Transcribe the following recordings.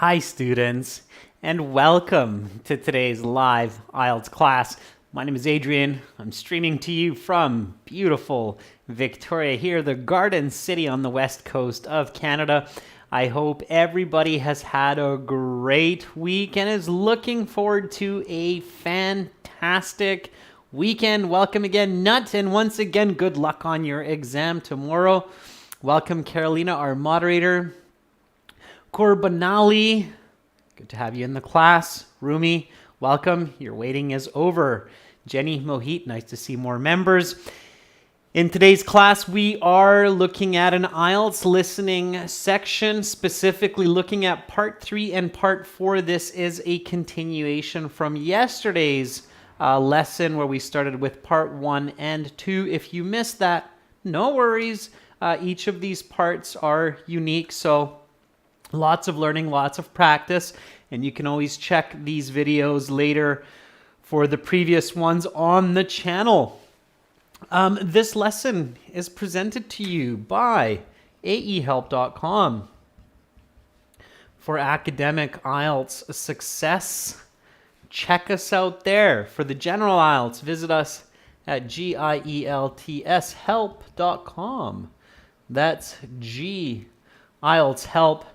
Hi students, and welcome to today's live IELTS class. My name is Adrian. I'm streaming to you from beautiful Victoria here, the Garden City on the west coast of Canada. I hope everybody has had a great week and is looking forward to a fantastic weekend. Welcome again, Nut, and once again, good luck on your exam tomorrow. Welcome, Carolina, our moderator. Korbanali, good to have you in the class. Rumi, welcome. Your waiting is over. Jenny Mohit, nice to see more members. In today's class, we are looking at an IELTS listening section, specifically looking at Part 3 and Part 4. This is a continuation from yesterday's lesson where we started with Part 1 and 2. If you missed that, no worries. Each of these parts are unique, so lots of learning, lots of practice, and you can always check these videos later for the previous ones on the channel. This lesson is presented to you by aehelp.com. For academic IELTS success, check us out there. For the general IELTS, visit us at gieltshelp.com. That's gieltshelp.com,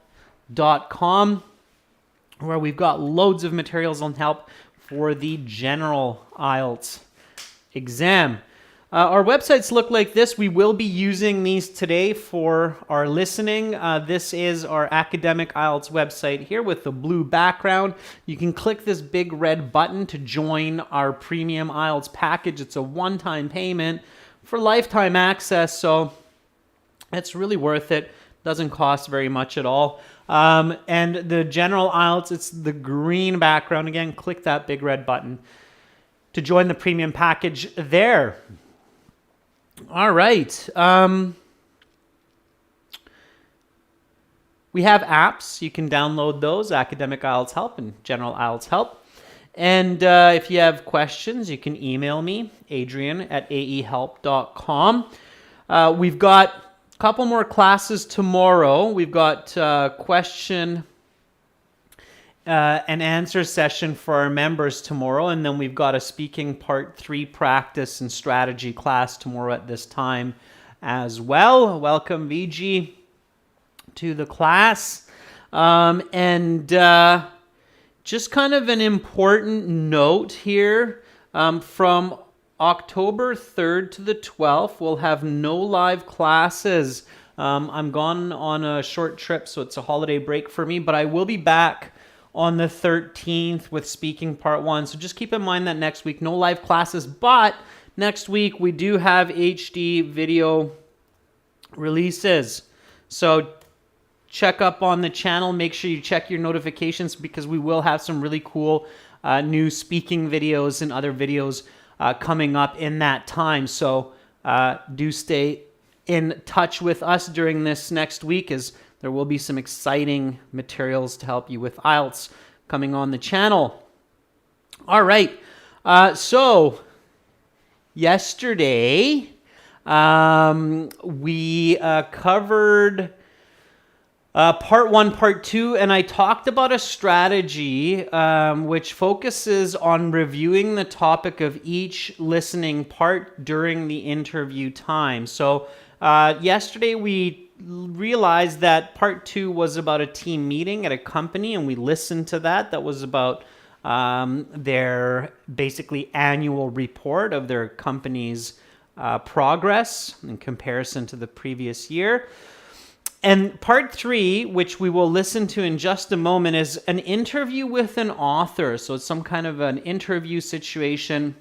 where we've got loads of materials on help for the general IELTS exam. Our websites look like this. We will be using these today for our listening. This is our academic IELTS website here with the blue background. You can click this big red button to join our premium IELTS package. It's a one-time payment for lifetime access, so it's really worth it. Doesn't cost very much at all. And the general IELTS, it's the green background. Again, click that big red button to join the premium package there. All right. We have apps. You can download those, Academic IELTS Help and General IELTS Help. And if you have questions, you can email me, adrian@aehelp.com. We've got a couple more classes tomorrow. We've got question and answer session for our members tomorrow, and then we've got a speaking part 3 practice and strategy class tomorrow at this time as well. Welcome, VG, to the class. Just kind of an important note here, from October 3rd to the 12th, we'll have no live classes. I'm gone on a short trip, so it's a holiday break for me, but I will be back on the 13th with speaking part 1. So just keep in mind that next week, no live classes, but next week we do have HD video releases. So check up on the channel. Make sure you check your notifications because we will have some really cool new speaking videos and other videos coming up in that time. So do stay in touch with us during this next week, as there will be some exciting materials to help you with IELTS coming on the channel. All right. So yesterday we covered part 1, part 2, and I talked about a strategy which focuses on reviewing the topic of each listening part during the interview time. So yesterday we realized that part 2 was about a team meeting at a company, and we listened to that. That was about their basically annual report of their company's progress in comparison to the previous year. And part 3, which we will listen to in just a moment, is an interview with an author. So it's some kind of an interview situation.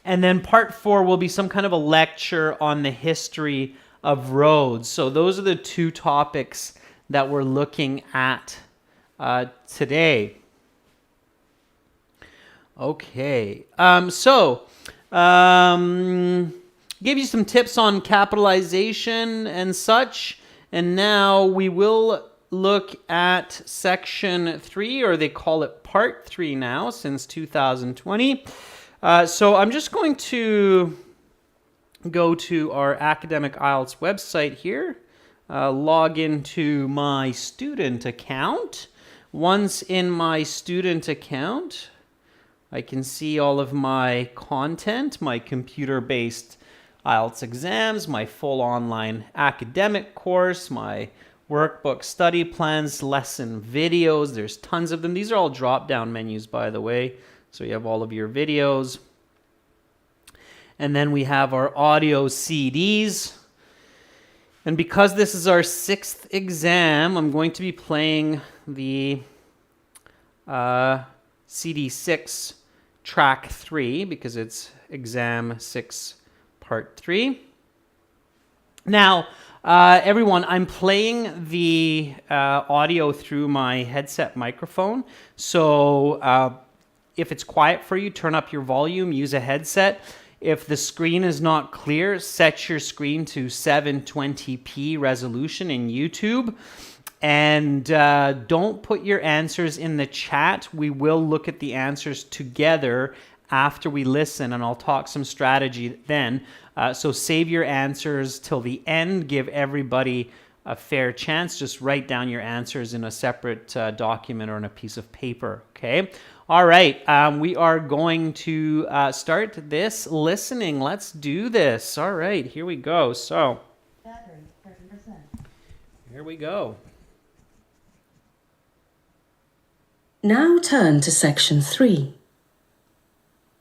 And then part 4 will be some kind of a lecture on the history of roads. So those are the two topics that we're looking at today. Okay. Gave you some tips on capitalization and such. And now we will look at section 3, or they call it part 3 now since 2020. So I'm just going to go to our academic IELTS website here. log into my student account. Once in my student account, I can see all of my content, my computer-based IELTS exams, my full online academic course, my workbook study plans, lesson videos. There's tons of them. These are all drop-down menus, by the way. So you have all of your videos. And then we have our audio CDs. And because this is our 6th exam, I'm going to be playing the CD6 track 3 because it's exam 6 part 3. Now, everyone, I'm playing the audio through my headset microphone. So if it's quiet for you, turn up your volume, use a headset. If the screen is not clear, set your screen to 720p resolution in YouTube. And don't put your answers in the chat. We will look at the answers together after we listen, and I'll talk some strategy then. So save your answers till the end. Give everybody a fair chance. Just write down your answers in a separate document or on a piece of paper, okay? All right, we are going to start this listening. Let's do this. All right, here we go. So, battery, 30%. Here we go. Now turn to section 3.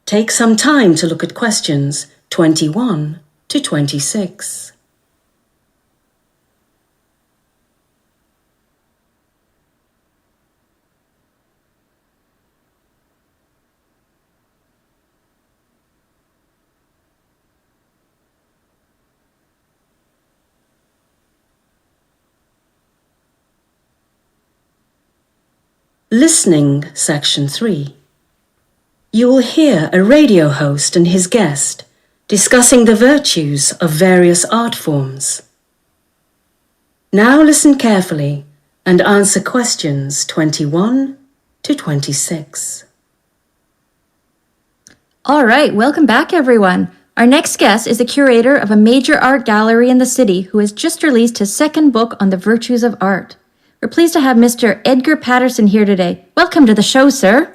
Take some time to look at questions 21 to 26. Listening, section 3. You will hear a radio host and his guest discussing the virtues of various art forms. Now listen carefully and answer questions 21 to 26. All right, welcome back, everyone. Our next guest is the curator of a major art gallery in the city who has just released his second book on the virtues of art. We're pleased to have Mr. Edgar Patterson here today. Welcome to the show, sir.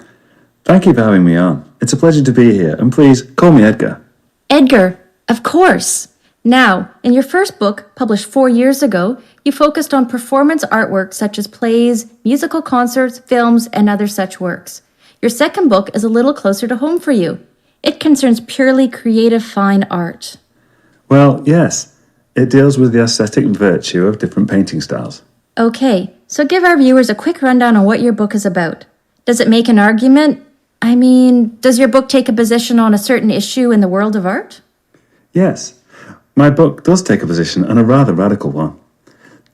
Thank you for having me on. It's a pleasure to be here, and please call me Edgar. Edgar, of course. Now, in your first book, published 4 years ago, you focused on performance artwork such as plays, musical concerts, films, and other such works. Your second book is a little closer to home for you. It concerns purely creative fine art. Well, yes. It deals with the aesthetic virtue of different painting styles. Okay, so give our viewers a quick rundown on what your book is about. Does it make an argument? I mean, does your book take a position on a certain issue in the world of art? Yes. My book does take a position, and a rather radical one.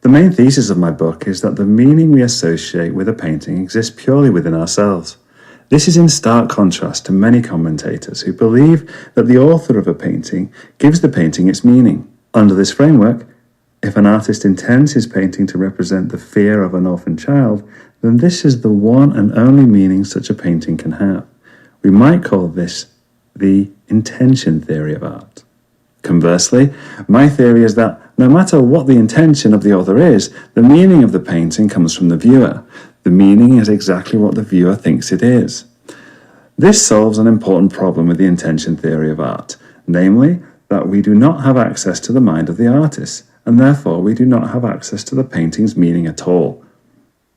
The main thesis of my book is that the meaning we associate with a painting exists purely within ourselves. This is in stark contrast to many commentators who believe that the author of a painting gives the painting its meaning. Under this framework, if an artist intends his painting to represent the fear of an orphan child, then this is the one and only meaning such a painting can have. We might call this the intention theory of art. Conversely, my theory is that no matter what the intention of the author is, the meaning of the painting comes from the viewer. The meaning is exactly what the viewer thinks it is. This solves an important problem with the intention theory of art, namely that we do not have access to the mind of the artist, and therefore we do not have access to the painting's meaning at all.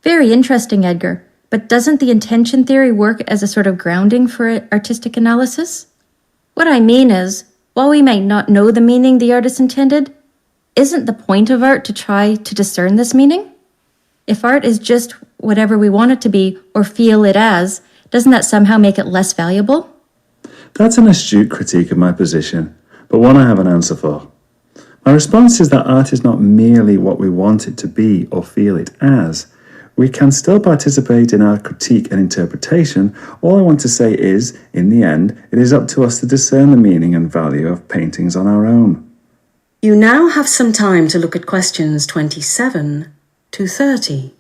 Very interesting, Edgar. But doesn't the intention theory work as a sort of grounding for artistic analysis? What I mean is, while we might not know the meaning the artist intended, isn't the point of art to try to discern this meaning? If art is just whatever we want it to be or feel it as, doesn't that somehow make it less valuable? That's an astute critique of my position, but one I have an answer for. My response is that art is not merely what we want it to be or feel it as. We can still participate in our critique and interpretation. All I want to say is, in the end, it is up to us to discern the meaning and value of paintings on our own. You now have some time to look at questions 27 to 30.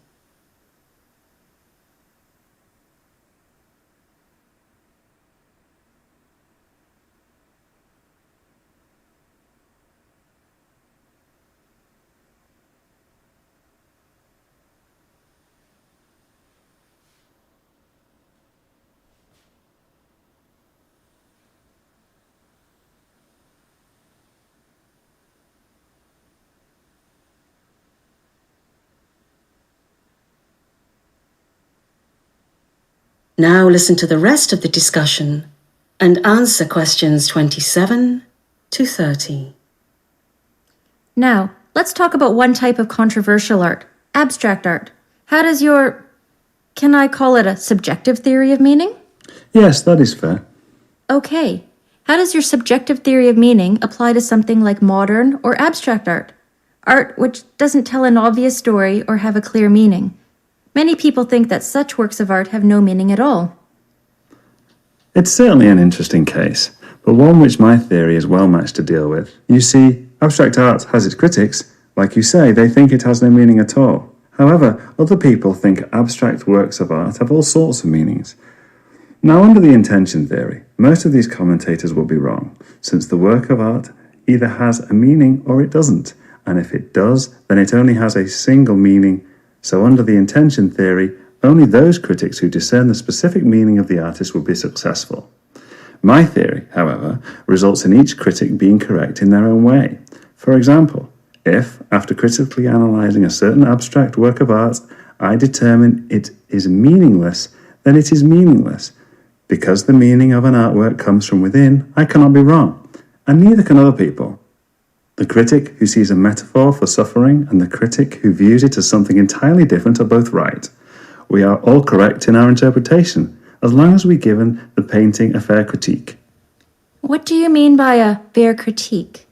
Now listen to the rest of the discussion and answer questions 27 to 30. Now, let's talk about one type of controversial art, abstract art. How does can I call it a subjective theory of meaning? Yes, that is fair. Okay. How does your subjective theory of meaning apply to something like modern or abstract art? Art which doesn't tell an obvious story or have a clear meaning. Many people think that such works of art have no meaning at all. It's certainly an interesting case, but one which my theory is well matched to deal with. You see, abstract art has its critics. Like you say, they think it has no meaning at all. However, other people think abstract works of art have all sorts of meanings. Now, under the intention theory, most of these commentators will be wrong, since the work of art either has a meaning or it doesn't, and if it does, then it only has a single meaning. So under the intention theory, only those critics who discern the specific meaning of the artist will be successful. My theory, however, results in each critic being correct in their own way. For example, if, after critically analysing a certain abstract work of art, I determine it is meaningless, then it is meaningless. Because the meaning of an artwork comes from within, I cannot be wrong, and neither can other people. The critic who sees a metaphor for suffering and the critic who views it as something entirely different are both right. We are all correct in our interpretation, as long as we've given the painting a fair critique. What do you mean by a fair critique?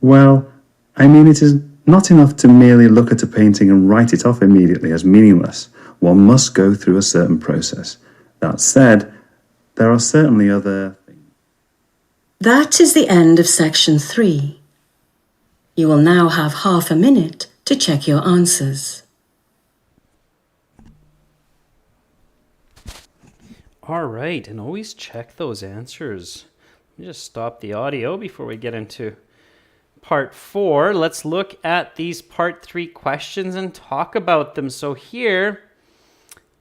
Well, I mean it is not enough to merely look at a painting and write it off immediately as meaningless. One must go through a certain process. That said, there are certainly other things. That is the end of section 3. You will now have half a minute to check your answers. All right, and always check those answers. Let me just stop the audio before we get into part 4. Let's look at these part 3 questions and talk about them. So here,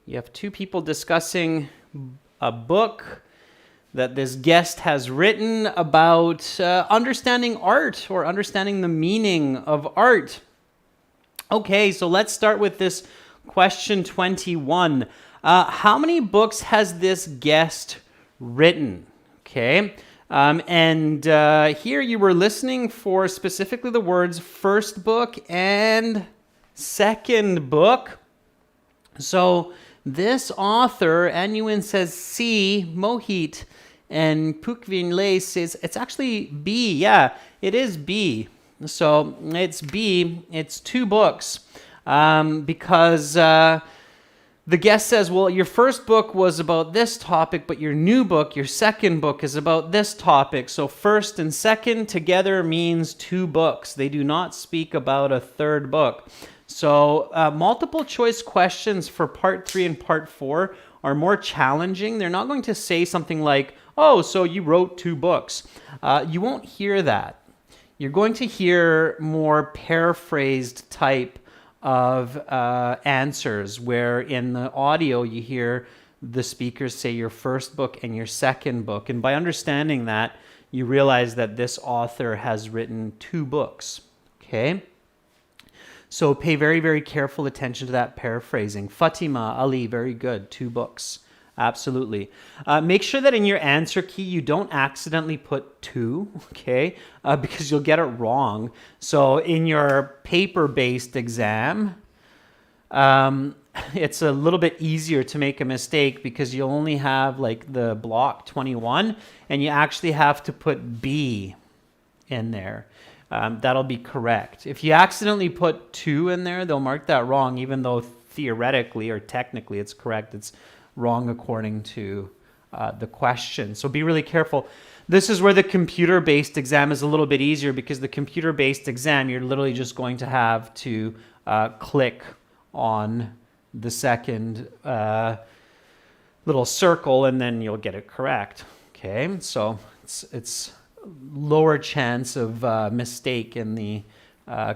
you have two people discussing a book that this guest has written about understanding art or understanding the meaning of art. Okay, so let's start with this question 21. How many books has this guest written? Okay, and here you were listening for specifically the words first book and second book. So this author, Nguyen says C, Mohit, and Pukvinle says it's actually B. Yeah, it is B. So it's B. It's 2 books because the guest says, well, your first book was about this topic, but your new book, your second book, is about this topic. So first and second together means 2 books. They do not speak about a third book. So multiple choice questions for part 3 and part 4 are more challenging. They're not going to say something like, oh, so you wrote 2 books. You won't hear that. You're going to hear more paraphrased type of answers, where in the audio you hear the speakers say your first book and your second book. And by understanding that, you realize that this author has written 2 books. Okay? So pay very, very careful attention to that paraphrasing. Fatima, Ali, very good. 2 books. Absolutely. Make sure that in your answer key, you don't accidentally put 2, okay? Because you'll get it wrong. So in your paper-based exam, it's a little bit easier to make a mistake because you'll only have like the block 21, and you actually have to put B in there. That'll be correct. If you accidentally put 2 in there, they'll mark that wrong, even though theoretically or technically it's correct. It's wrong according to the question. So be really careful. This is where the computer-based exam is a little bit easier, because the computer-based exam, you're literally just going to have to click on the second little circle and then you'll get it correct. Okay, so it's lower chance of mistake in the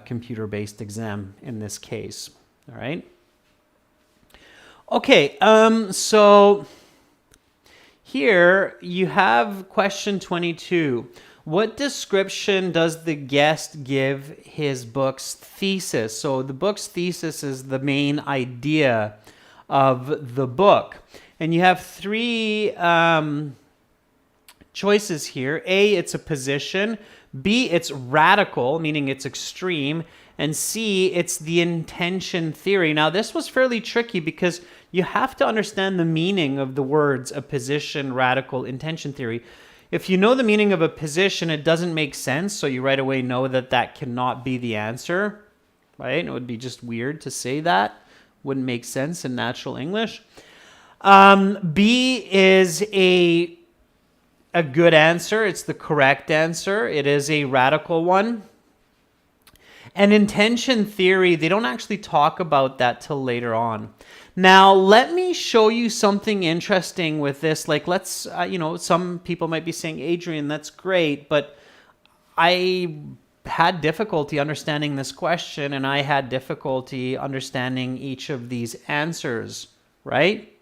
computer-based exam in this case. All right. Okay, so here you have question 22. What description does the guest give his book's thesis? So the book's thesis is the main idea of the book. And you have three choices here. A, it's a position. B, it's radical, meaning it's extreme. And C, it's the intention theory. Now, this was fairly tricky because you have to understand the meaning of the words a position, radical, intention theory. If you know the meaning of a position, it doesn't make sense, so you right away know that that cannot be the answer, right? It would be just weird to say that. Wouldn't make sense in natural English. B is a good answer. It's the correct answer. It is a radical one. And intention theory, they don't actually talk about that till later on. Now, let me show you something interesting with this. Like, let's, some people might be saying, Adrian, that's great, but I had difficulty understanding this question, and I had difficulty understanding each of these answers, right?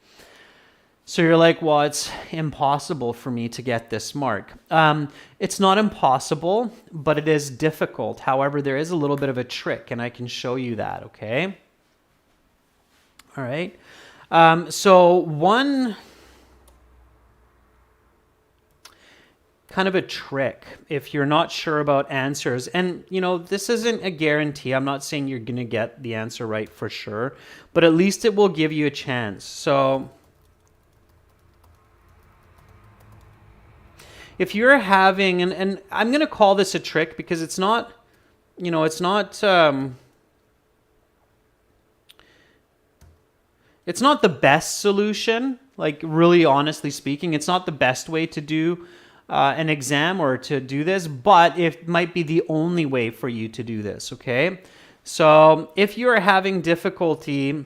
So you're like, well, it's impossible for me to get this mark. It's not impossible, but it is difficult. However, there is a little bit of a trick, and I can show you that, okay? All right. So one kind of a trick if you're not sure about answers, and this isn't a guarantee. I'm not saying you're going to get the answer right for sure, but at least it will give you a chance. So if you're having, and I'm going to call this a trick because it's not, it's not the best solution, like really honestly speaking. It's not the best way to do an exam or to do this, but it might be the only way for you to do this, okay? So if you're having difficulty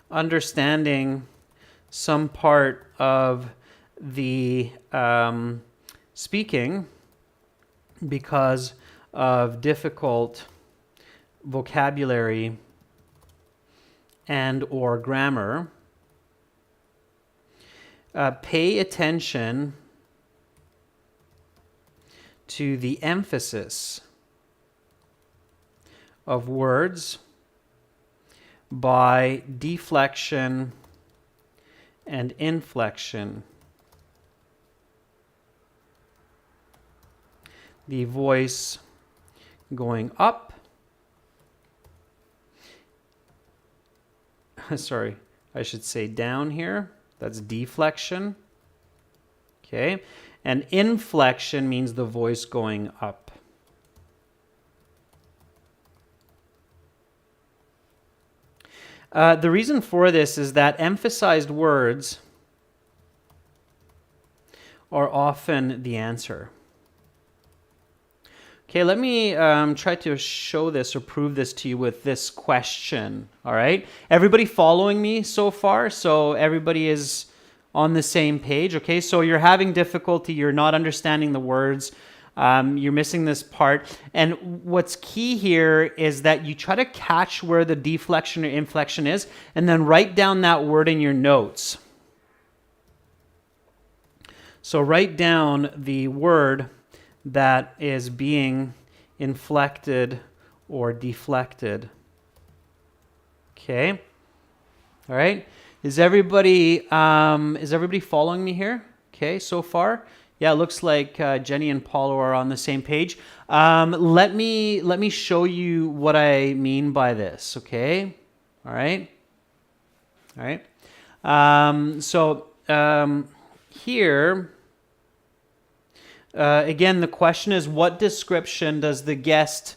understanding some part of the speaking because of difficult vocabulary and or grammar, pay attention to the emphasis of words by deflection and inflection. The voice going up. Sorry, I should say down here. That's deflection. Okay. And inflection means the voice going up. The reason for this is that emphasized words are often the answer. Okay, let me try to show this or prove this to you with this question, all right? Everybody following me so far? So everybody is on the same page, okay? So you're having difficulty, you're not understanding the words, you're missing this part. And what's key here is that you try to catch where the deflection or inflection is and then write down that word in your notes. So write down the word that is being inflected or deflected. Okay. All right. Is everybody following me here? Okay, so far? Yeah, it looks like Jenny and Paulo are on the same page. Let me show you what I mean by this, okay? All right. All right. Here again, the question is, what description does the guest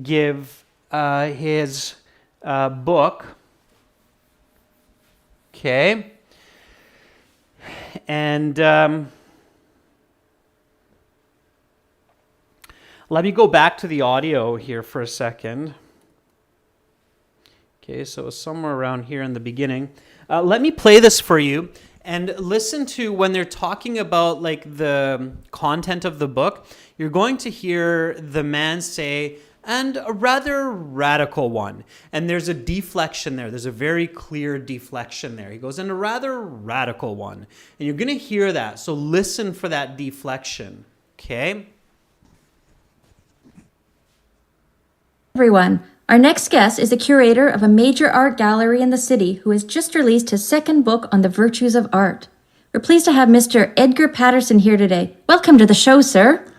give his book? Okay. And let me go back to the audio here for a second. Okay, so somewhere around here in the beginning. Let me play this for you. And listen to when they're talking about like the content of the book, you're going to hear the man say, and a rather radical one. And there's a deflection there. There's a very clear deflection there. He goes, and a rather radical one. And you're going to hear that. So listen for that deflection. Okay? Everyone, Our next guest is the curator of a major art gallery in the city who has just released his second book on the virtues of art. We're pleased to have Mr. Edgar Patterson here today. Welcome to the show, sir.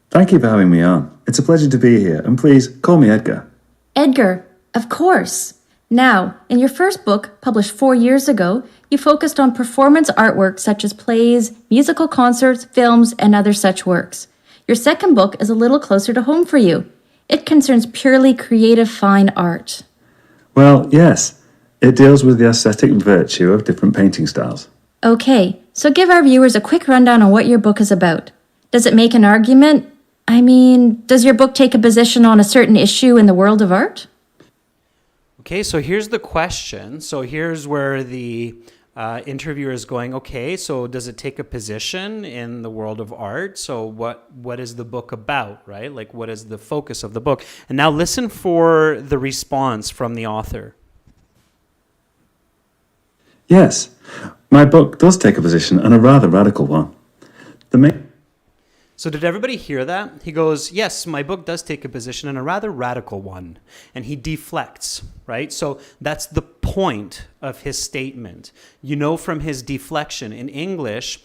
Thank you for having me on. It's a pleasure to be here, and please call me Edgar. Edgar, of course. Now, in your first book, published 4 years ago, you focused on performance artwork such as plays, musical concerts, films, and other such works. Your second book is a little closer to home for you. It concerns purely creative fine art. Well, yes, it deals with the aesthetic virtue of different painting styles. Okay, so give our viewers a quick rundown on what your book is about. Does it make an argument? I mean, does your book take a position on a certain issue in the world of art? Okay, so here's the question. So here's where the interviewer is going, okay, so does it take a position in the world of art? So what is the book about, right? Like, what is the focus of the book? And now listen for the response from the author. Yes, my book does take a position, and a rather radical one. So did everybody hear that? He goes, yes, my book does take a position, and a rather radical one. And he deflects, right? So that's the point of his statement. You know from his deflection. In English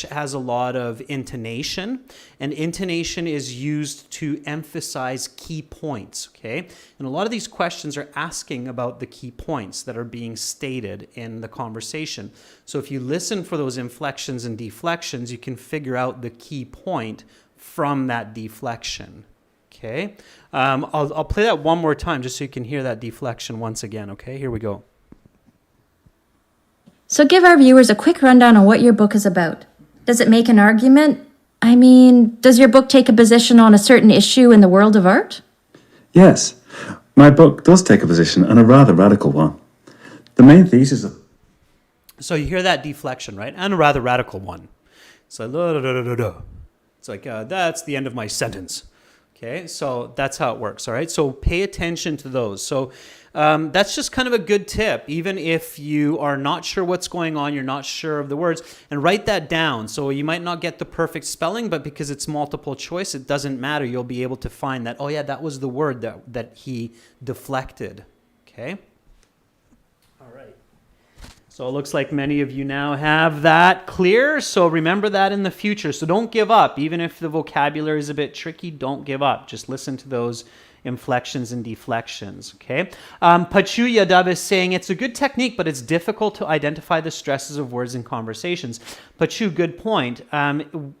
has a lot of intonation, and intonation is used to emphasize key points, okay? And a lot of these questions are asking about the key points that are being stated in the conversation. So if you listen for those inflections and deflections, you can figure out the key point from that deflection, okay? I'll play that one more time just so you can hear that deflection once again, okay? Here we go. So give our viewers a quick rundown on what your book is about. Does it make an argument? I mean, does your book take a position on a certain issue in the world of art? Yes, my book does take a position, and a rather radical one. The main thesis of... So you hear that deflection, right? And a rather radical one. It's like, it's like, that's the end of my sentence. Okay, so that's how it works, all right? So pay attention to those. So that's just kind of a good tip, even if you are not sure what's going on, you're not sure of the words, and write that down. So you might not get the perfect spelling, but because it's multiple choice, it doesn't matter. You'll be able to find that, oh yeah, that was the word that he deflected, okay? All right. So it looks like many of you now have that clear. So remember that in the future. So don't give up. Even if the vocabulary is a bit tricky, don't give up. Just listen to those inflections and deflections, okay? Pachu Yadav is saying, it's a good technique, but it's difficult to identify the stresses of words in conversations. Pachu, good point.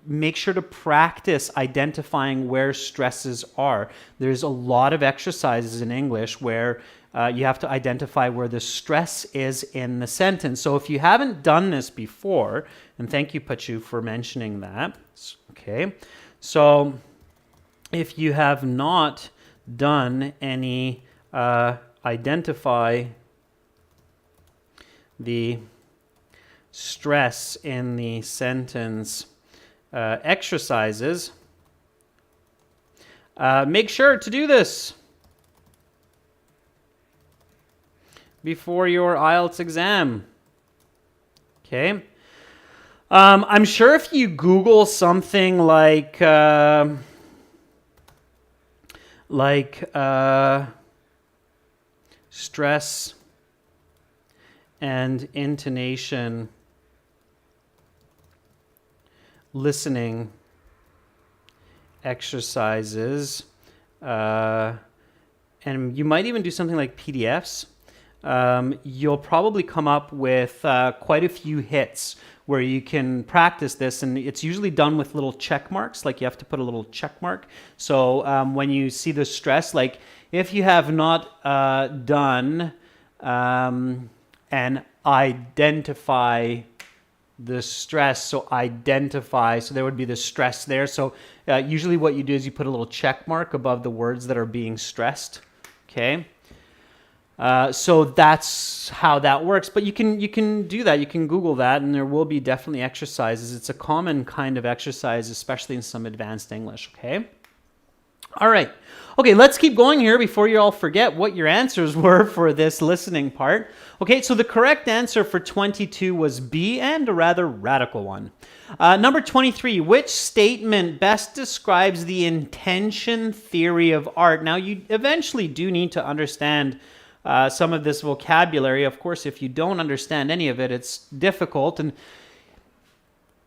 Make sure to practice identifying where stresses are. There's a lot of exercises in English where you have to identify where the stress is in the sentence. So if you haven't done this before, and thank you, Pachu, for mentioning that. Okay. So if you have not done any identify the stress in the sentence exercises, make sure to do this before your IELTS exam. Okay. I'm sure if you Google something like stress and intonation listening exercises, and you might even do something like PDFs, you'll probably come up with quite a few hits where you can practice this, and it's usually done with little check marks, like you have to put a little check mark. So when you see the stress, like if you have not done and identify the stress, so identify, so there would be the stress there. So usually what you do is you put a little check mark above the words that are being stressed, okay? So that's how that works, but you can do that. You can Google that, and there will be definitely exercises. It's a common kind of exercise, especially in some advanced English, okay? All right. Okay, let's keep going here before you all forget what your answers were for this listening part. Okay, so the correct answer for 22 was B, and a rather radical one. Number 23, which statement best describes the intention theory of art? Now, you eventually do need to understand some of this vocabulary. Of course, if you don't understand any of it, it's difficult. And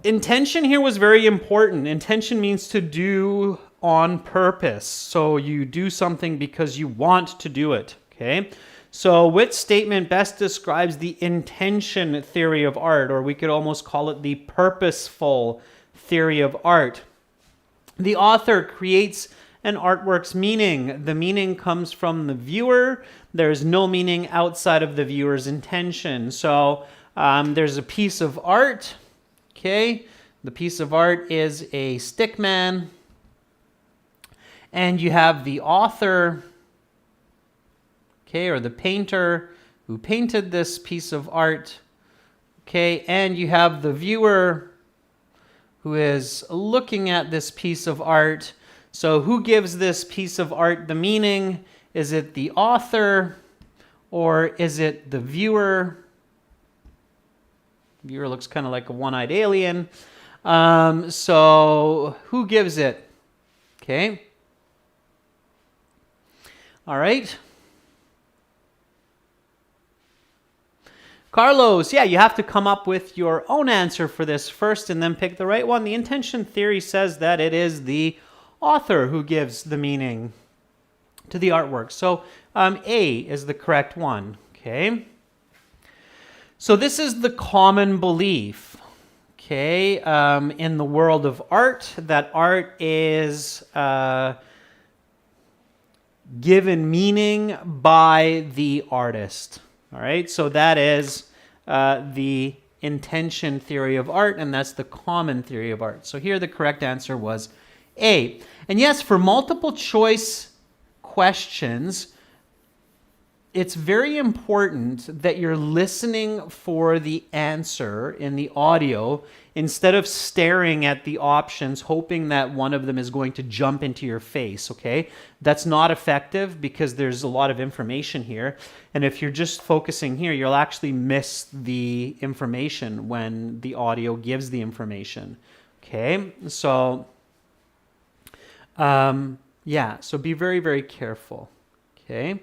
intention here was very important. Intention means to do on purpose. So you do something because you want to do it, okay? So which statement best describes the intention theory of art, or we could almost call it the purposeful theory of art? The author creates an artwork's meaning. The meaning comes from the viewer. There's no meaning outside of the viewer's intention. So there's a piece of art, okay? The piece of art is a stick man. And you have the author, okay, or the painter who painted this piece of art, okay, and you have the viewer who is looking at this piece of art. So who gives this piece of art the meaning? Is it the author or is it the viewer? The viewer looks kind of like a one-eyed alien. So who gives it? Okay. All right. Carlos, yeah, you have to come up with your own answer for this first and then pick the right one. The intention theory says that it is the author who gives the meaning to the artwork. So A is the correct one, okay? So this is the common belief, okay, in the world of art, that art is given meaning by the artist. All right, so that is the intention theory of art, and that's the common theory of art. So here the correct answer was A. And yes, for multiple choice questions, it's very important that you're listening for the answer in the audio instead of staring at the options, hoping that one of them is going to jump into your face, okay? That's not effective because there's a lot of information here. And if you're just focusing here, you'll actually miss the information when the audio gives the information, okay? So, yeah, so be very, very careful, okay?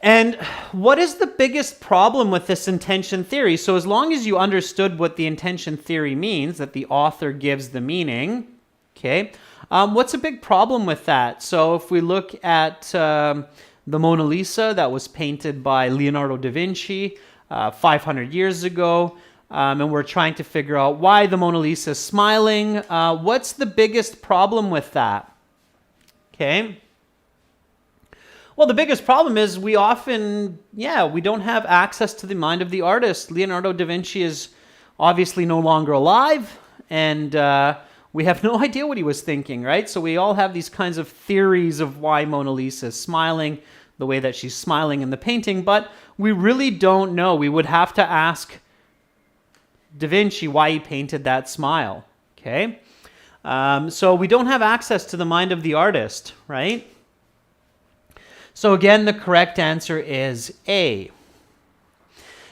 And what is the biggest problem with this intention theory? So as long as you understood what the intention theory means, that the author gives the meaning, okay, what's a big problem with that? So if we look at the Mona Lisa that was painted by Leonardo da Vinci 500 years ago, and we're trying to figure out why the Mona Lisa is smiling, what's the biggest problem with that? Okay. Well, the biggest problem is we often, we don't have access to the mind of the artist. Leonardo da Vinci is obviously no longer alive, and we have no idea what he was thinking, right? So we all have these kinds of theories of why Mona Lisa is smiling the way that she's smiling in the painting, but we really don't know. We would have to ask da Vinci why he painted that smile, okay? So we don't have access to the mind of the artist, right? So again, the correct answer is A.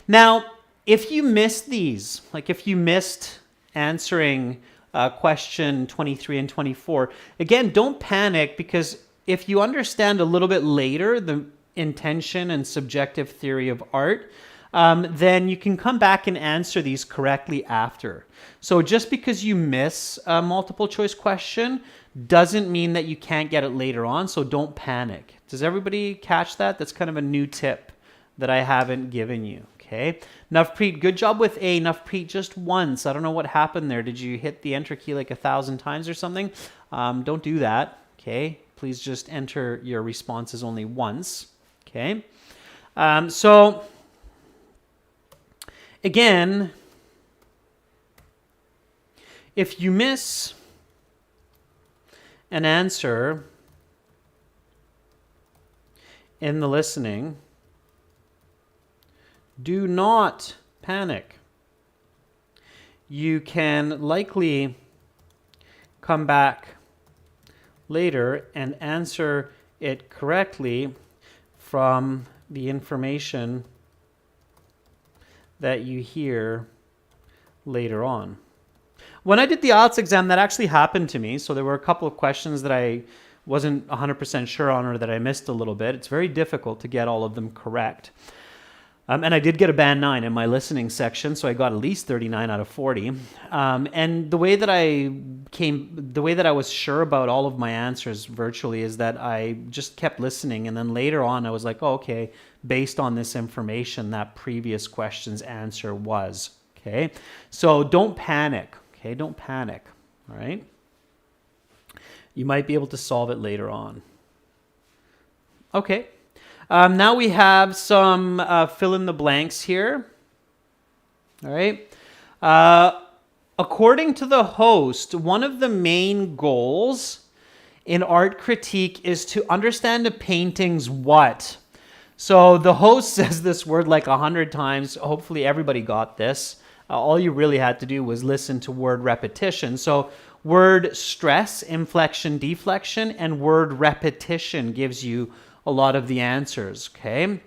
Now, if you missed these, like if you missed answering question 23 and 24, again, don't panic, because if you understand a little bit later the intention and subjective theory of art, then you can come back and answer these correctly after. So just because you miss a multiple choice question doesn't mean that you can't get it later on, so don't panic. Does everybody catch that? That's kind of a new tip that I haven't given you, okay? Navpreet, good job with A. Navpreet, just once. I don't know what happened there. Did you hit the enter key like 1,000 times or something? Don't do that, okay? Please just enter your responses only once, okay? So, again, if you miss an answer in the listening, do not panic. You can likely come back later and answer it correctly from the information that you hear later on. When I did the IELTS exam, that actually happened to me. So there were a couple of questions that I wasn't 100% sure on or that I missed a little bit. It's very difficult to get all of them correct. And I did get a band 9 in my listening section, so I got at least 39 out of 40. And the way that I was sure about all of my answers virtually is that I just kept listening, and then later on I was like, oh, okay, based on this information, that previous question's answer was. Okay, so don't panic. Okay, don't panic. All right, you might be able to solve it later on. Okay. Now we have some fill in the blanks here. All right. According to the host, one of the main goals in art critique is to understand a painting's what. So the host says this word like 100 times. Hopefully everybody got this. All you really had to do was listen to word repetition. So word stress, inflection, deflection, and word repetition gives you a lot of the answers, okay?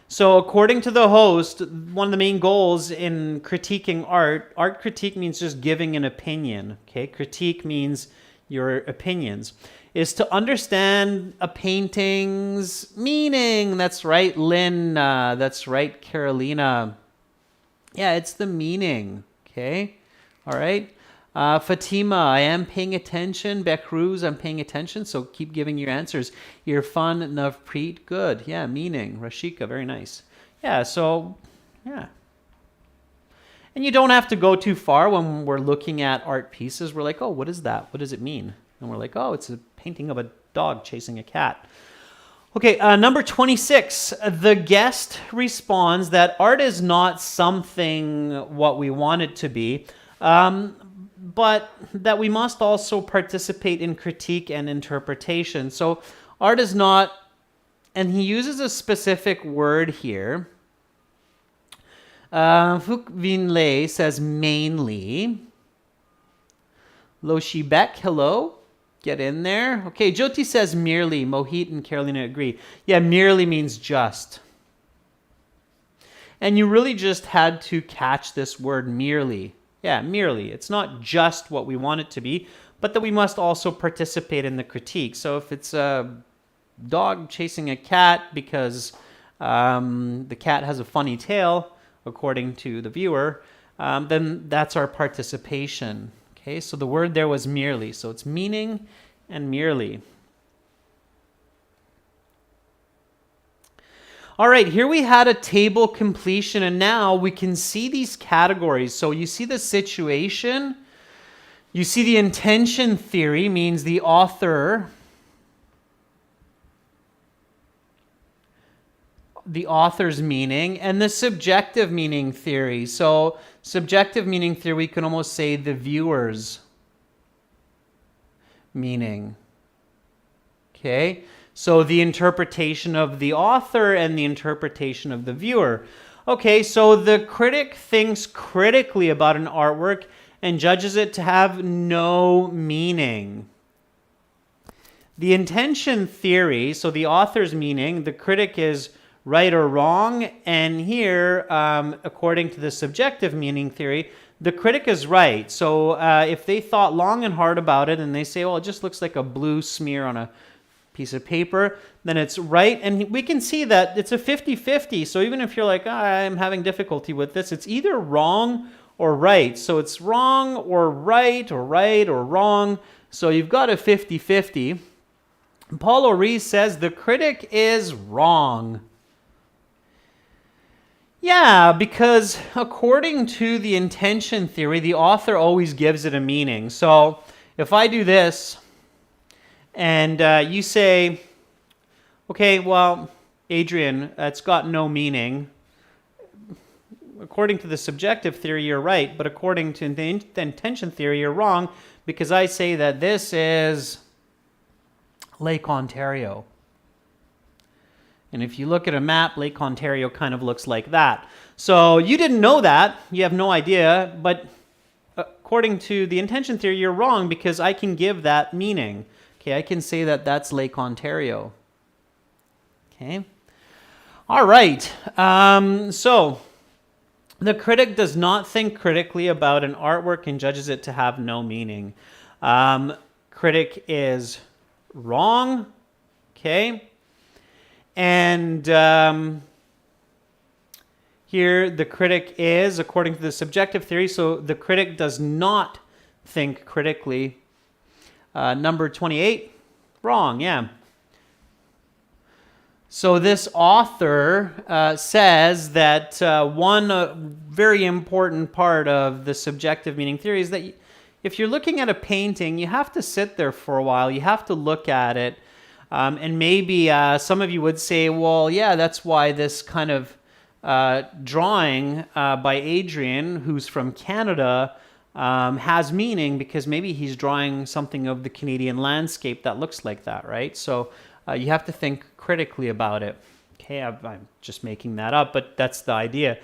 So according to the host, one of the main goals in critiquing art critique means just giving an opinion, okay? Critique means your opinions, is to understand a painting's meaning. That's right, Lynn. That's right, Carolina. Yeah, it's the meaning, okay? All right. Fatima, I am paying attention. Bekruz, I'm paying attention. So keep giving your answers. Irfan, Navpreet, good. Yeah, meaning. Rashika, very nice. Yeah, so, yeah. And you don't have to go too far when we're looking at art pieces. We're like, oh, what is that? What does it mean? And we're like, oh, it's a painting of a dog chasing a cat. Okay, number 26. The guest responds that art is not something what we want it to be. But that we must also participate in critique and interpretation. So art is not, and he uses a specific word here. Phuc Vinh Le says mainly. Lo Shibek, hello. Get in there. Okay, Jyoti says merely. Mohit and Carolina agree. Yeah, merely means just. And you really just had to catch this word merely. Yeah, merely. It's not just what we want it to be, but that we must also participate in the critique. So if it's a dog chasing a cat because the cat has a funny tail, according to the viewer, then that's our participation. Okay, so the word there was merely. So it's meaning and merely. All right, here we had a table completion, and now we can see these categories. So you see the situation, you see the intention theory, means the author's meaning, and the subjective meaning theory. So subjective meaning theory, we can almost say the viewer's meaning. Okay? So the interpretation of the author and the interpretation of the viewer. Okay, so the critic thinks critically about an artwork and judges it to have no meaning. The intention theory, so the author's meaning, the critic is right or wrong, and here, according to the subjective meaning theory, the critic is right. So if they thought long and hard about it and they say, well, it just looks like a blue smear on a piece of paper, then it's right. And we can see that it's a 50-50. So even if you're like, I'm having difficulty with this, it's either wrong or right. So it's wrong or right or wrong. So you've got a 50-50. Paul O'Ree says the critic is wrong. Yeah, because according to the intention theory, the author always gives it a meaning. So if I do this, and you say, okay, well, Adrian, it's got no meaning. According to the subjective theory, you're right, but according to the intention theory, you're wrong, because I say that this is Lake Ontario. And if you look at a map, Lake Ontario kind of looks like that. So you didn't know that. You have no idea, but according to the intention theory, you're wrong because I can give that meaning. Okay, I can say that that's Lake Ontario. Okay. All right. So the critic does not think critically about an artwork and judges it to have no meaning. Critic is wrong. Okay. And here the critic is, according to the subjective theory, so the critic does not think critically. Number 28, wrong, yeah. So this author says that one very important part of the subjective meaning theory is that if you're looking at a painting, you have to sit there for a while. You have to look at it. And maybe some of you would say, well, yeah, that's why this kind of drawing by Adrian, who's from Canada, has meaning, because maybe he's drawing something of the Canadian landscape that looks like that, right? So you have to think critically about it. Okay, I'm just making that up, but that's the idea.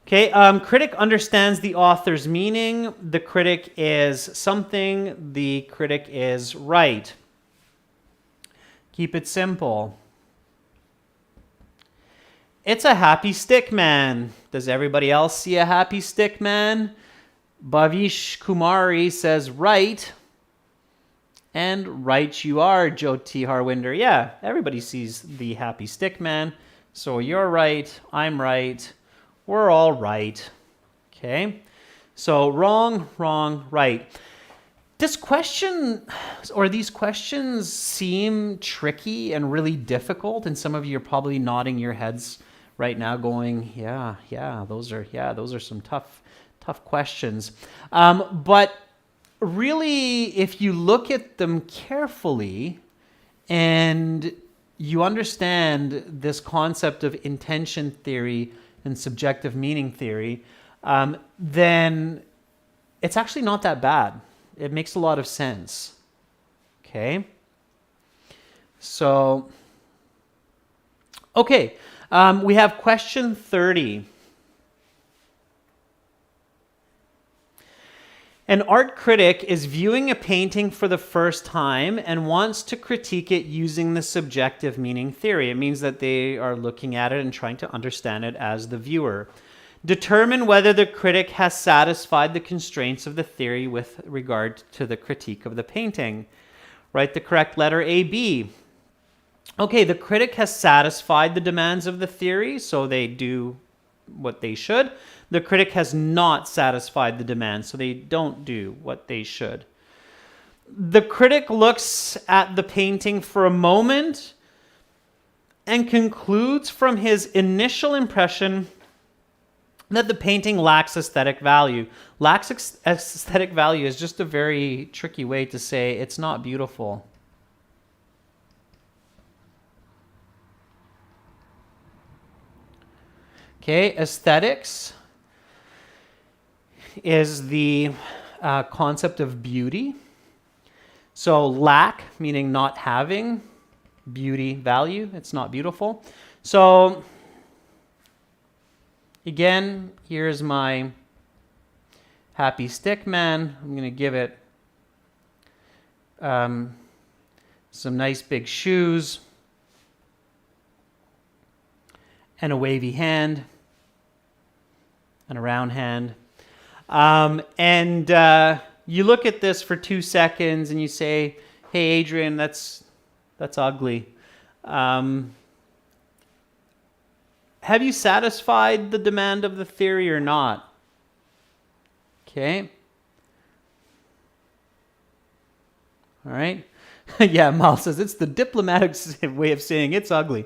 Okay, critic understands the author's meaning. The critic is something. The critic is right. Keep it simple. It's a happy stick man. Does everybody else see a happy stick man? Bhavish Kumari says right. And right you are, Jyoti Harwinder. Yeah, everybody sees the happy stick man. So you're right, I'm right, we're all right. Okay, so wrong, wrong, right. This question, or these questions, seem tricky and really difficult, and some of you are probably nodding your heads right now going, yeah, those are some tough questions. But really, if you look at them carefully and you understand this concept of intention theory and subjective meaning theory, then it's actually not that bad. It makes a lot of sense. Okay? So, okay, we have question 30. An art critic is viewing a painting for the first time and wants to critique it using the subjective meaning theory. It means that they are looking at it and trying to understand it as the viewer. Determine whether the critic has satisfied the constraints of the theory with regard to the critique of the painting. Write the correct letter A, B. Okay, the critic has satisfied the demands of the theory, so they do what they should. The critic has not satisfied the demands, so they don't do what they should. The critic looks at the painting for a moment and concludes from his initial impression that the painting lacks aesthetic value. Lacks aesthetic value is just a very tricky way to say it's not beautiful. Okay, aesthetics is the concept of beauty. So lack, meaning not having, beauty, value, it's not beautiful. So again, here's my happy stick man. I'm going to give it some nice big shoes and a wavy hand and a round hand. You look at this for 2 seconds and you say, hey, Adrian, that's ugly. Have you satisfied the demand of the theory or not? Okay. All right. Yeah, Mal says it's the diplomatic way of saying it's ugly.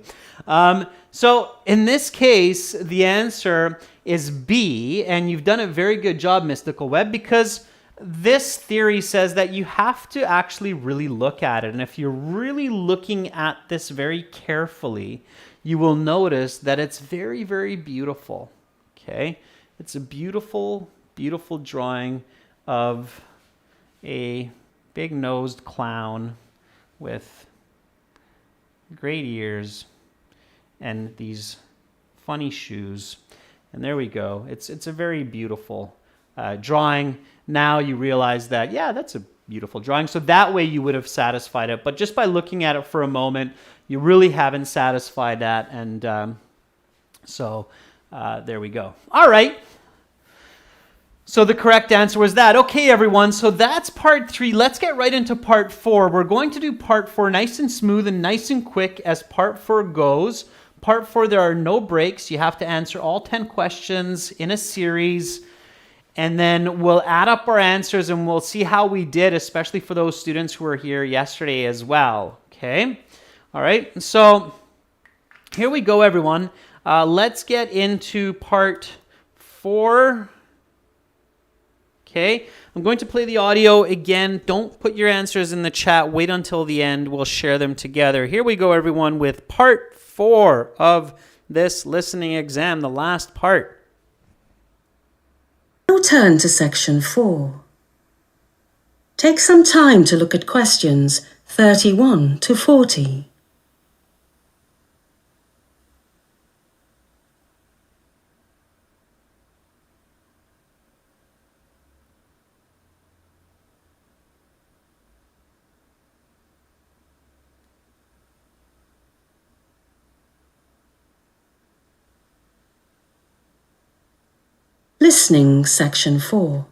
So in this case, the answer is B, and you've done a very good job, Mystical Web, because this theory says that you have to actually really look at it. And if you're really looking at this very carefully, you will notice that it's very, very beautiful. Okay? It's a beautiful, beautiful drawing of a big-nosed clown with great ears and these funny shoes. And there we go. It's a very beautiful drawing. Now you realize that, yeah, that's a beautiful drawing. So that way you would have satisfied it. But just by looking at it for a moment, you really haven't satisfied that. And so there we go. All right. So the correct answer was that. Okay, everyone. So that's part 3. Let's get right into part 4. We're going to do part 4 nice and smooth and nice and quick as part 4 goes. Part 4, there are no breaks. You have to answer all 10 questions in a series. And then we'll add up our answers and we'll see how we did, especially for those students who were here yesterday as well. Okay? All right. So here we go, everyone. Let's get into part 4. Okay, I'm going to play the audio again. Don't put your answers in the chat. Wait until the end. We'll share them together. Here we go, everyone, with part 4 of this listening exam, the last part. Now turn to section 4. Take some time to look at questions 31 to 40. Listening section 4.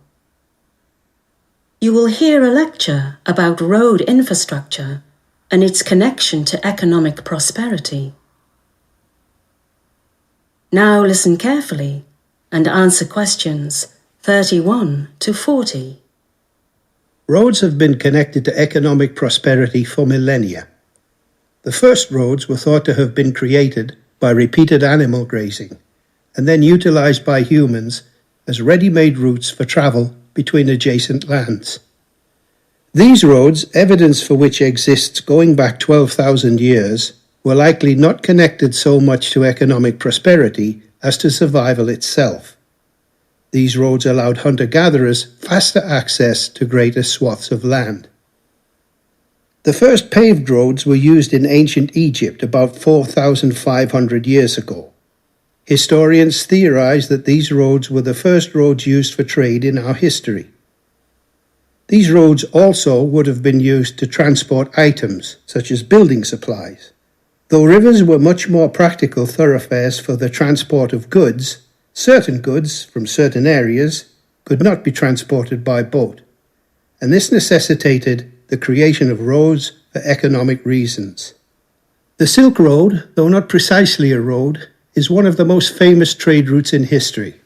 You will hear a lecture about road infrastructure and its connection to economic prosperity. Now listen carefully and answer questions 31 to 40. Roads have been connected to economic prosperity for millennia. The first roads were thought to have been created by repeated animal grazing and then utilized by humans as ready-made routes for travel between adjacent lands. These roads, evidence for which exists going back 12,000 years, were likely not connected so much to economic prosperity as to survival itself. These roads allowed hunter-gatherers faster access to greater swaths of land. The first paved roads were used in ancient Egypt about 4,500 years ago. Historians theorize that these roads were the first roads used for trade in our history. These roads also would have been used to transport items, such as building supplies. Though rivers were much more practical thoroughfares for the transport of goods, certain goods from certain areas could not be transported by boat, and this necessitated the creation of roads for economic reasons. The Silk Road, though not precisely a road, is one of the most famous trade routes in history.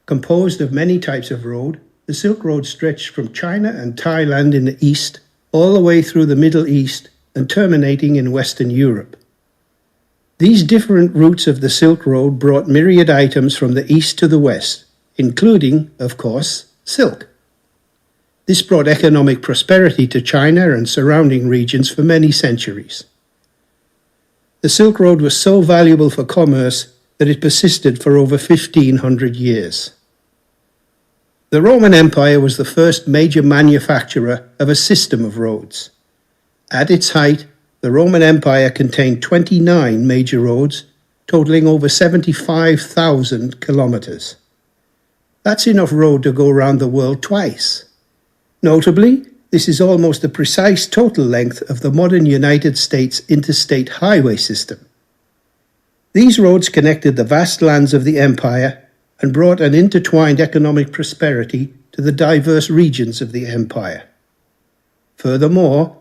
Composed of many types of road, the Silk Road stretched from China and Thailand in the east all the way through the Middle East and terminating in Western Europe. These different routes of the Silk Road brought myriad items from the east to the west, including, of course, silk. This brought economic prosperity to China and surrounding regions for many centuries. The Silk Road was so valuable for commerce that it persisted for over 1,500 years. The Roman Empire was the first major manufacturer of a system of roads. At its height, the Roman Empire contained 29 major roads, totaling over 75,000 kilometers. That's enough road to go around the world twice. Notably, this is almost the precise total length of the modern United States interstate highway system. These roads connected the vast lands of the empire and brought an intertwined economic prosperity to the diverse regions of the empire. Furthermore,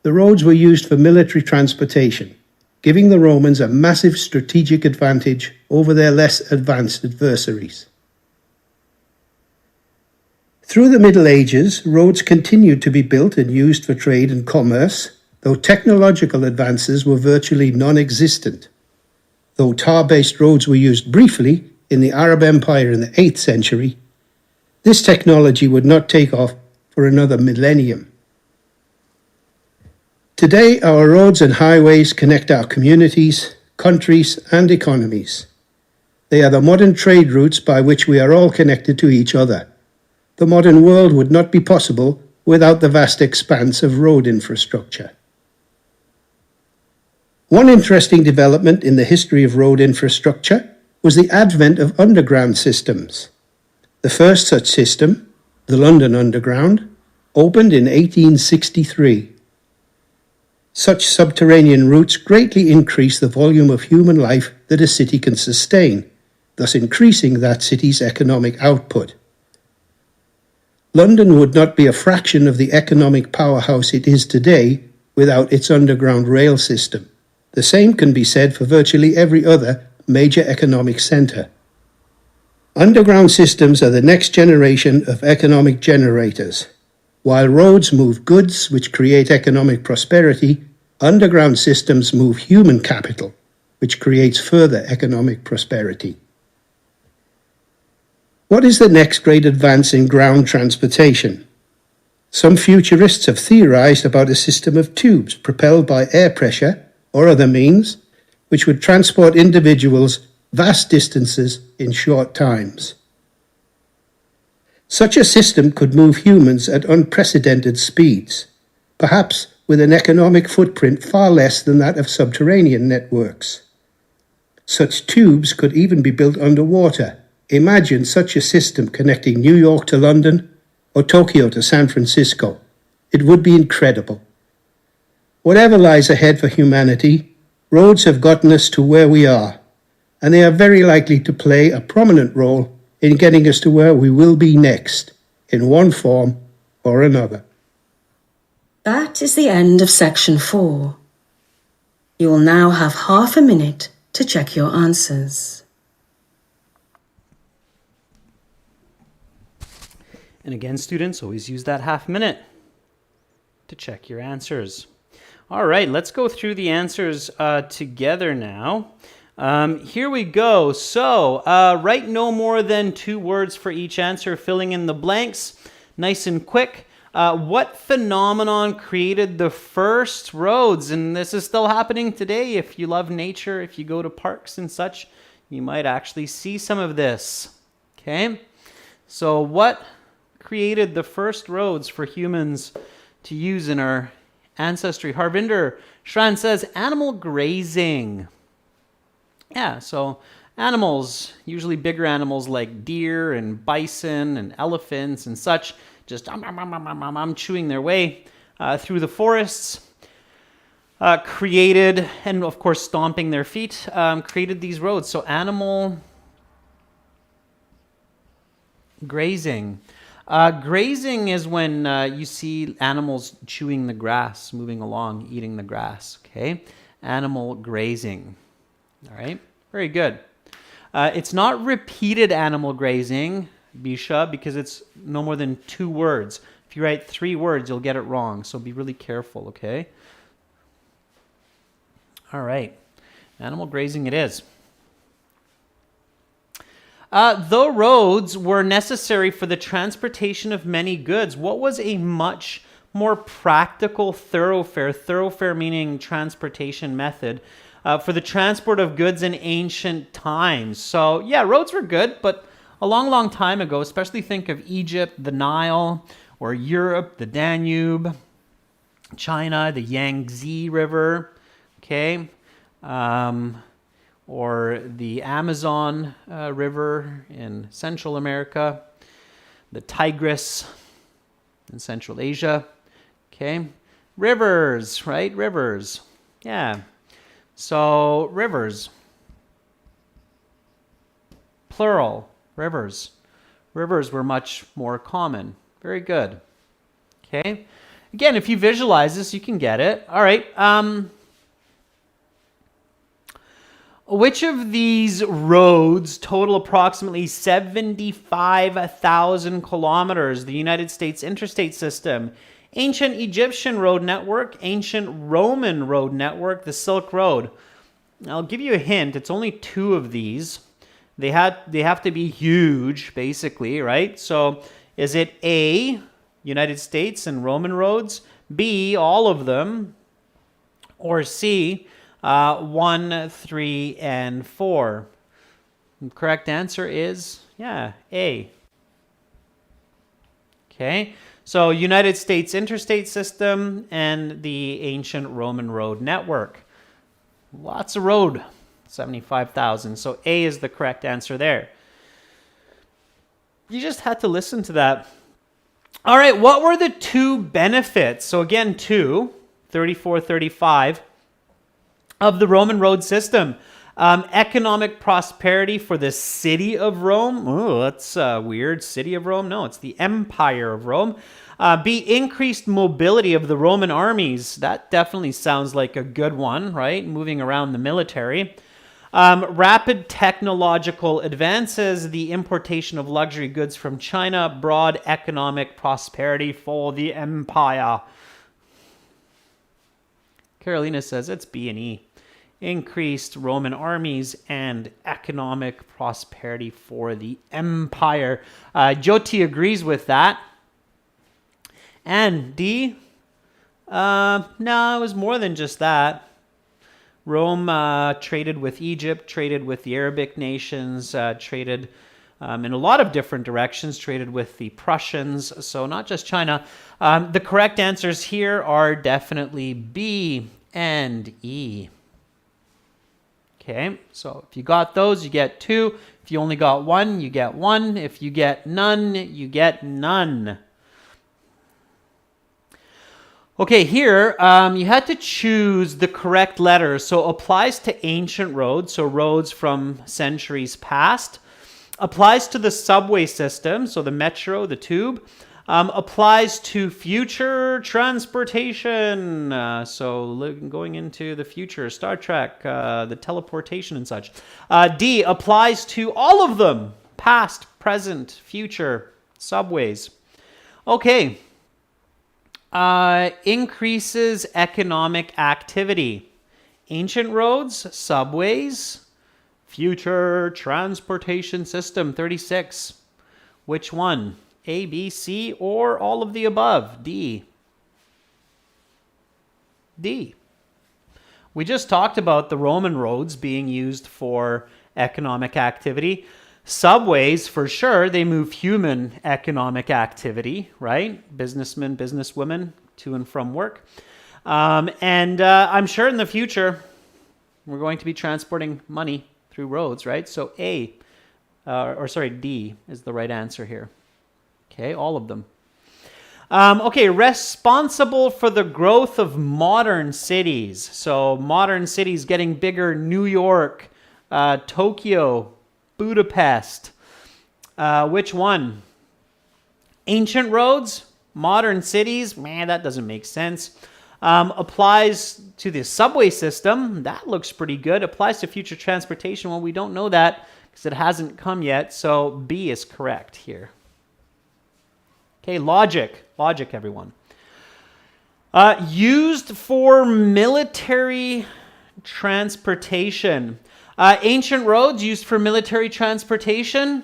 the roads were used for military transportation, giving the Romans a massive strategic advantage over their less advanced adversaries. Through the Middle Ages, roads continued to be built and used for trade and commerce, though technological advances were virtually non-existent. Though tar-based roads were used briefly in the Arab Empire in the 8th century, this technology would not take off for another millennium. Today, our roads and highways connect our communities, countries, and economies. They are the modern trade routes by which we are all connected to each other. The modern world would not be possible without the vast expanse of road infrastructure. One interesting development in the history of road infrastructure was the advent of underground systems. The first such system, the London Underground, opened in 1863. Such subterranean routes greatly increase the volume of human life that a city can sustain, thus increasing that city's economic output. London would not be a fraction of the economic powerhouse it is today without its underground rail system. The same can be said for virtually every other major economic centre. Underground systems are the next generation of economic generators. While roads move goods which create economic prosperity, underground systems move human capital, which creates further economic prosperity. What is the next great advance in ground transportation? Some futurists have theorized about a system of tubes propelled by air pressure or other means, which would transport individuals vast distances in short times. Such a system could move humans at unprecedented speeds, perhaps with an economic footprint far less than that of subterranean networks. Such tubes could even be built underwater. Imagine such a system connecting New York to London or Tokyo to San Francisco. It would be incredible. Whatever lies ahead for humanity, roads have gotten us to where we are, and they are very likely to play a prominent role in getting us to where we will be next, in one form or another. That is the end of section 4. You will now have half a minute to check your answers. And again, students, always use that half minute to check your answers. All right, let's go through the answers together now. Here we go. So write no more than 2 words for each answer, filling in the blanks nice and quick. What phenomenon created the first roads? And this is still happening today. If you love nature, if you go to parks and such, you might actually see some of this. Okay, so what created the first roads for humans to use in our ancestry? Harvinder Shran says animal grazing. Yeah, so animals, usually bigger animals like deer and bison and elephants and such, just chewing their way through the forests, created, and of course stomping their feet, created these roads. So animal grazing. Grazing is when you see animals chewing the grass, moving along, eating the grass, okay? Animal grazing, all right? Very good. It's not repeated animal grazing, Bisha, because it's no more than 2 words. If you write 3 words, you'll get it wrong, so be really careful, okay? All right, animal grazing it is. Though roads were necessary for the transportation of many goods, what was a much more practical thoroughfare? Thoroughfare meaning transportation method for the transport of goods in ancient times. So yeah, roads were good, but a long, long time ago, especially think of Egypt, the Nile, or Europe, the Danube, China, the Yangtze River, okay? Or the Amazon River in Central America, the Tigris in Central Asia, okay? Rivers, right? Rivers, yeah. So rivers, plural, rivers. Rivers were much more common. Very good, okay? Again, if you visualize this, you can get it. All right, which of these roads total approximately 75,000 kilometers? The United States interstate system, ancient Egyptian road network, ancient Roman road network, the Silk Road. I'll give you a hint. It's only 2 of these. They have to be huge, basically, right? So is it A, United States and Roman roads, B, all of them, or C, 1, 3, and 4. The correct answer is, yeah, A. Okay, so United States interstate system and the ancient Roman road network. Lots of road, 75,000. So A is the correct answer there. You just had to listen to that All right, what were the two benefits? So again, 34, 35 of the Roman road system. Economic prosperity for the city of Rome. Oh, that's weird. City of Rome? No, it's the Empire of Rome. B, increased mobility of the Roman armies. That definitely sounds like a good one, right? Moving around the military. Rapid technological advances, the importation of luxury goods from China, broad economic prosperity for the empire. Carolina says it's B and E. Increased Roman armies and economic prosperity for the empire. Jyoti agrees with that. And D, no, it was more than just that. Rome traded with Egypt, traded with the Arabic nations, traded in a lot of different directions, traded with the Prussians, so not just China. The correct answers here are definitely B and E. Okay, so if you got those, you get 2. If you only got 1, you get 1. If you get none, you get none. Okay, here you had to choose the correct letter. So applies to ancient roads, so roads from centuries past. Applies to the subway system, so the metro, the tube. Applies to future transportation, so going into the future, Star Trek, the teleportation and such. D, applies to all of them, past, present, future, subways. Okay. Increases economic activity. Ancient roads, subways, future transportation system, 36. Which one? A, B, C, or all of the above? D. D. We just talked about the Roman roads being used for economic activity. Subways, for sure, they move human economic activity, right? Businessmen, businesswomen, to and from work. And I'm sure in the future, we're going to be transporting money through roads, right? So D is the right answer here. Okay, all of them. Okay, responsible for the growth of modern cities. So modern cities getting bigger, New York, Tokyo, Budapest. Which one? Ancient roads, modern cities, man, that doesn't make sense. Applies to the subway system, that looks pretty good. Applies to future transportation, well, we don't know that because it hasn't come yet, so B is correct here. Okay, logic, everyone. Used for military transportation. Ancient roads used for military transportation?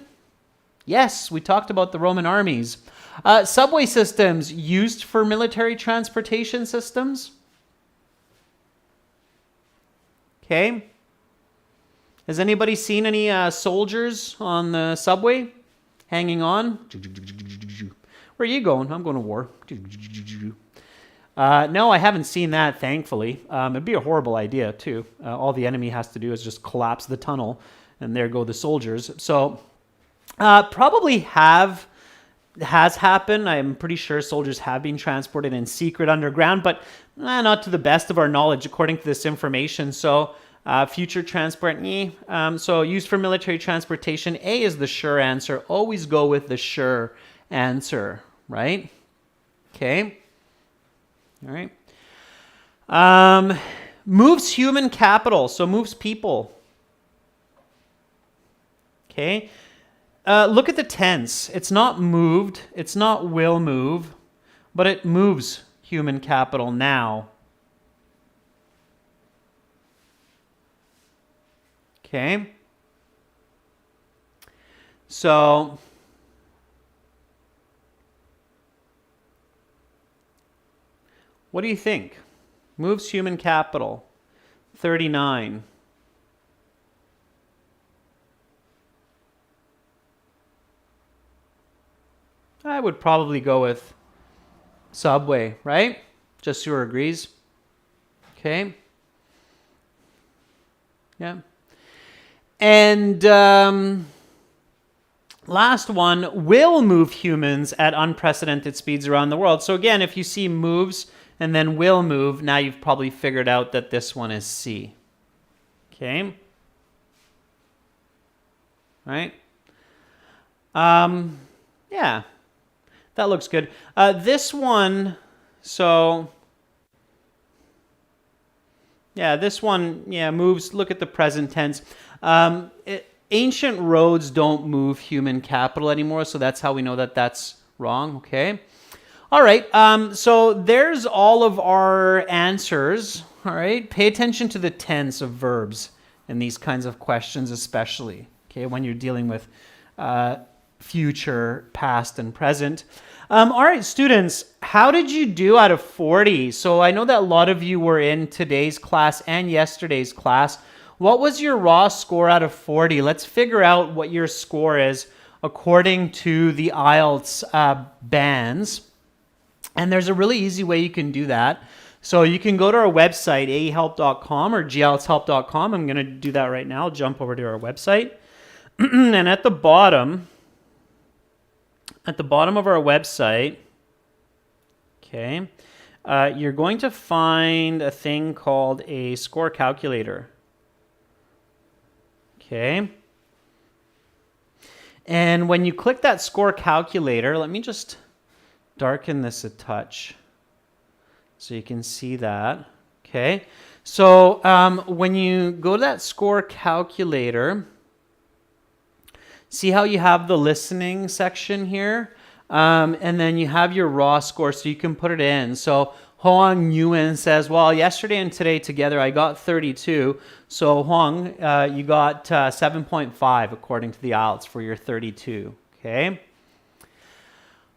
Yes, we talked about the Roman armies. Subway systems used for military transportation systems? Okay. Has anybody seen any soldiers on the subway hanging on? Where are you going? I'm going to war. No, I haven't seen that, thankfully. It'd be a horrible idea, too. All the enemy has to do is just collapse the tunnel, and there go the soldiers. So, probably has happened. I'm pretty sure soldiers have been transported in secret underground, but not to the best of our knowledge, according to this information. So, future transport, so used for military transportation, A is the sure answer. Always go with the sure answer, right? Okay. All right. Moves human capital, so moves people. Okay. Look at the tense. It's not moved. It's not will move, but it moves human capital now. Okay. So what do you think? Moves human capital. 39. I would probably go with subway, right? Just Sure agrees. Okay. Yeah. And Last one, will move humans at unprecedented speeds around the world. So again, if you see moves and then will move, now you've probably figured out that this one is C. Okay. Right? Yeah, that looks good. This one, so, yeah, this one, yeah, moves. Look at the present tense. Ancient roads don't move human capital anymore, so that's how we know that that's wrong, okay? All right, so there's all of our answers, all right? Pay attention to the tense of verbs in these kinds of questions especially, okay, when you're dealing with future, past, and present. All right, students, how did you do out of 40? So I know that a lot of you were in today's class and yesterday's class. What was your raw score out of 40? Let's figure out what your score is according to the IELTS bands. And there's a really easy way you can do that. So you can go to our website, aehelp.com or gltshelp.com. I'm going to do that right now. I'll jump over to our website. And at the bottom of our website, okay, you're going to find a thing called a score calculator. Okay. And when you click that score calculator, let me just darken this a touch so you can see that. Okay. So when you go to that score calculator, see how you have the listening section here? And then you have your raw score, so you can put it in. So Hoang Nguyen says, well, yesterday and today together I got 32. So Hoang, you got 7.5 according to the IELTS for your 32. Okay.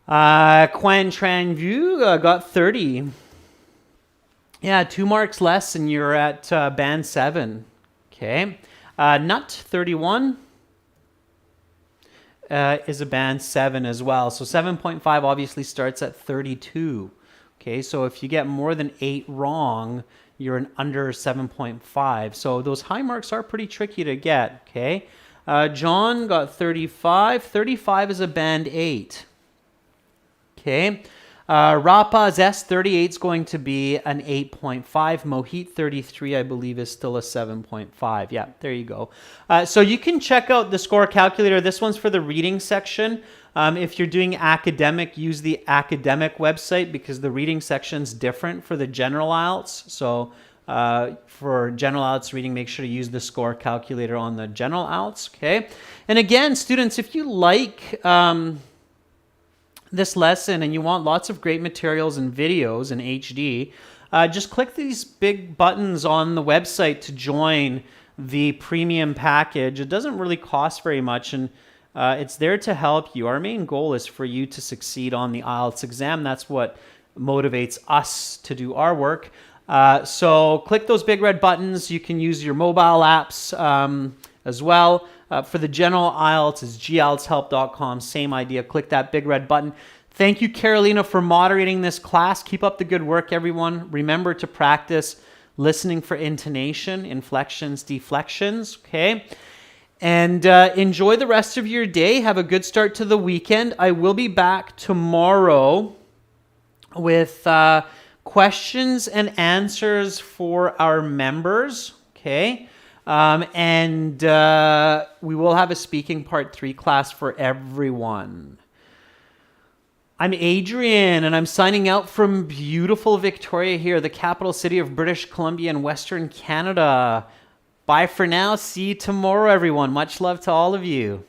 Quan Tran Vu got 30. Yeah, 2 marks less and you're at band 7. Okay. Nut 31 is a band 7 as well. So 7.5 obviously starts at 32. Okay, so if you get more than 8 wrong, you're an under 7.5. So those high marks are pretty tricky to get, okay? John got 35. 35 is a band 8. Okay. Rapaz S38 is going to be an 8.5. Mohit 33, I believe, is still a 7.5. Yeah, there you go. So you can check out the score calculator. This one's for the reading section. If you're doing academic, use the academic website because the reading section's different for the general IELTS. So for general IELTS reading, make sure to use the score calculator on the general IELTS, okay? And again, students, if you like this lesson and you want lots of great materials and videos in HD, just click these big buttons on the website to join the premium package. It doesn't really cost very much, and it's there to help you. Our main goal is for you to succeed on the IELTS exam. That's what motivates us to do our work. So click those big red buttons. You can use your mobile apps as well. For the general IELTS, it's gltshelp.com. Same idea. Click that big red button. Thank you, Carolina, for moderating this class. Keep up the good work, everyone. Remember to practice listening for intonation, inflections, deflections, okay? And enjoy the rest of your day. Have a good start to the weekend. I will be back tomorrow with questions and answers for our members, okay? And we will have a speaking part 3 class for everyone. I'm Adrian, and I'm signing out from beautiful Victoria here, the capital city of British Columbia in Western Canada. Bye for now. See you tomorrow, everyone. Much love to all of you.